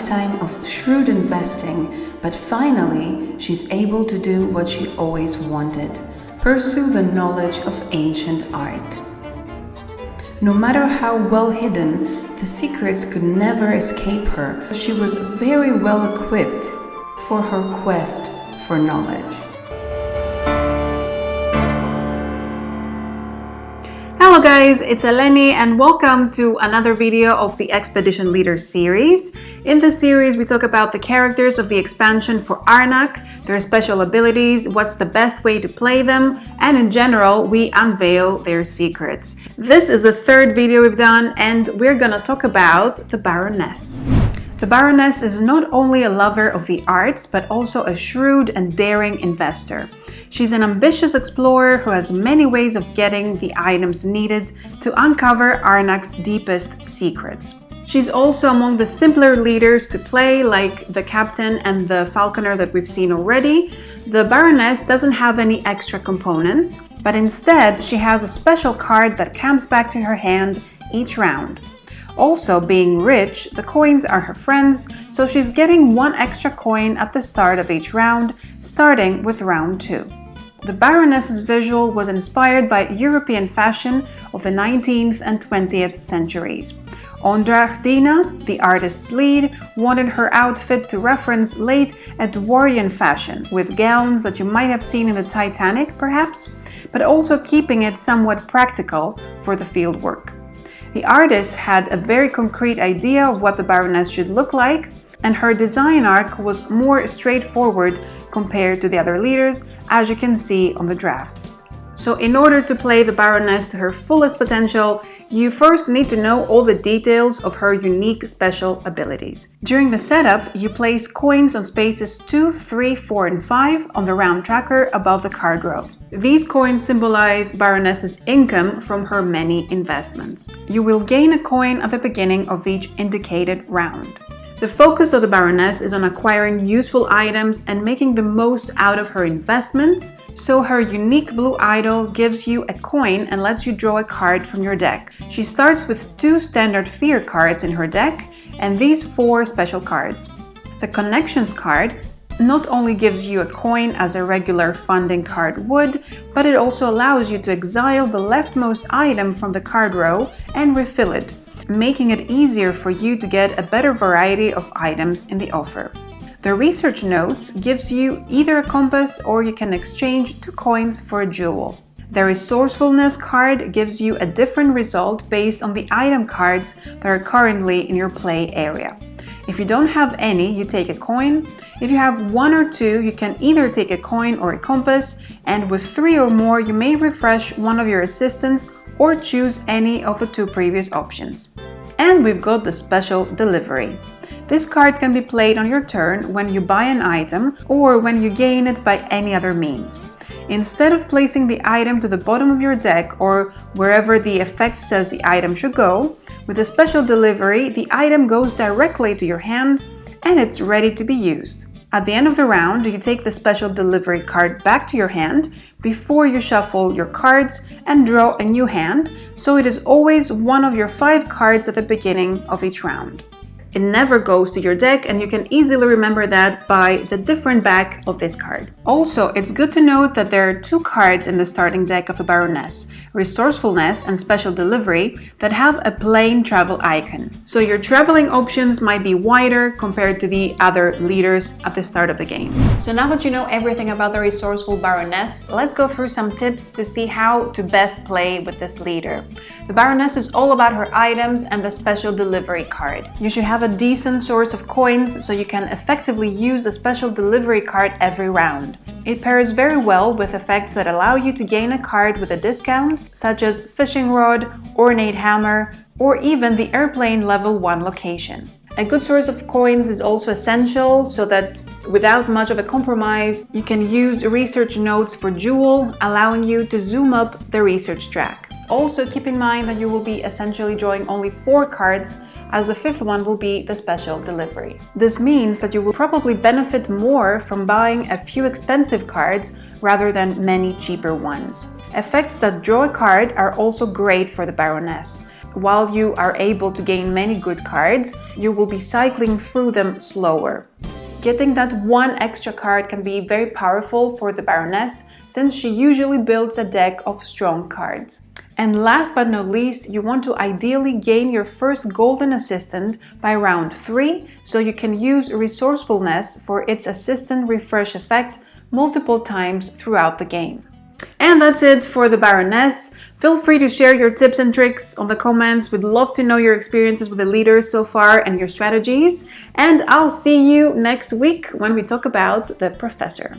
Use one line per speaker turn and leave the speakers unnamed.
lifetime of shrewd investing, but finally she's able to do what she always wanted: pursue the knowledge of ancient art. No matter how well hidden, the secrets could never escape her. She was very well equipped for her quest for knowledge.
Hello guys, it's Eleni and welcome to another video of the Expedition Leader series. In this series we talk about the characters of the expansion for Arnak, their special abilities, what's the best way to play them, and in general we unveil their secrets. This is the third video we've done and we're gonna talk about the Baroness. The Baroness is not only a lover of the arts, but also a shrewd and daring investor. She's an ambitious explorer who has many ways of getting the items needed to uncover Arnak's deepest secrets. She's also among the simpler leaders to play, like the captain and the falconer that we've seen already. The Baroness doesn't have any extra components, but instead she has a special card that comes back to her hand each round. Also, being rich, the coins are her friends, so she's getting one extra coin at the start of each round, starting with round 2. The Baroness's visual was inspired by European fashion of the 19th and 20th centuries. Arnak, the artist's lead, wanted her outfit to reference late Edwardian fashion, with gowns that you might have seen in the Titanic, perhaps, but also keeping it somewhat practical for the field work. The artist had a very concrete idea of what the Baroness should look like, and her design arc was more straightforward compared to the other leaders, as you can see on the drafts. So in order to play the Baroness to her fullest potential, you first need to know all the details of her unique special abilities. During the setup, you place coins on spaces 2, 3, 4, and 5 on the round tracker above the card row. These coins symbolize Baroness's income from her many investments. You will gain a coin at the beginning of each indicated round. The focus of the Baroness is on acquiring useful items and making the most out of her investments, so her unique blue idol gives you a coin and lets you draw a card from your deck. She starts with 2 standard fear cards in her deck and these 4 special cards. The Connections card not only gives you a coin as a regular funding card would, but it also allows you to exile the leftmost item from the card row and refill it, making it easier for you to get a better variety of items in the offer. The Research Notes gives you either a compass or you can exchange 2 coins for a jewel. The Resourcefulness card gives you a different result based on the item cards that are currently in your play area. If you don't have any, you take a coin. If you have 1 or 2, you can either take a coin or a compass, and with 3 or more, you may refresh one of your assistants or choose any of the 2 previous options. And we've got the Special Delivery. This card can be played on your turn when you buy an item or when you gain it by any other means. Instead of placing the item to the bottom of your deck or wherever the effect says the item should go, with a Special Delivery, the item goes directly to your hand and it's ready to be used. At the end of the round, you take the Special Delivery card back to your hand before you shuffle your cards and draw a new hand, so it is always one of your 5 cards at the beginning of each round. It never goes to your deck, and you can easily remember that by the different back of this card. Also, it's good to note that there are 2 cards in the starting deck of the Baroness, Resourcefulness and Special Delivery, that have a plain travel icon. So your traveling options might be wider compared to the other leaders at the start of the game. So now that you know everything about the Resourceful Baroness, let's go through some tips to see how to best play with this leader. The Baroness is all about her items and the Special Delivery card. You should have a decent source of coins so you can effectively use the Special Delivery card every round. It pairs very well with effects that allow you to gain a card with a discount, such as Fishing Rod, Ornate Hammer, or even the Airplane Level 1 location. A good source of coins is also essential so that without much of a compromise, you can use Research Notes for Jewel, allowing you to zoom up the research track. Also keep in mind that you will be essentially drawing only 4 cards, as the 5th one will be the Special Delivery. This means that you will probably benefit more from buying a few expensive cards rather than many cheaper ones. Effects that draw a card are also great for the Baroness. while you are able to gain many good cards, you will be cycling through them slower. Getting that one extra card can be very powerful for the Baroness, since she usually builds a deck of strong cards. And last but not least, you want to ideally gain your first golden assistant by round 3, so you can use resourcefulness for its assistant refresh effect multiple times throughout the game. And that's it for the Baroness. Feel free to share your tips and tricks on the comments. We'd love to know your experiences with the leaders so far and your strategies. And I'll see you next week when we talk about the Professor.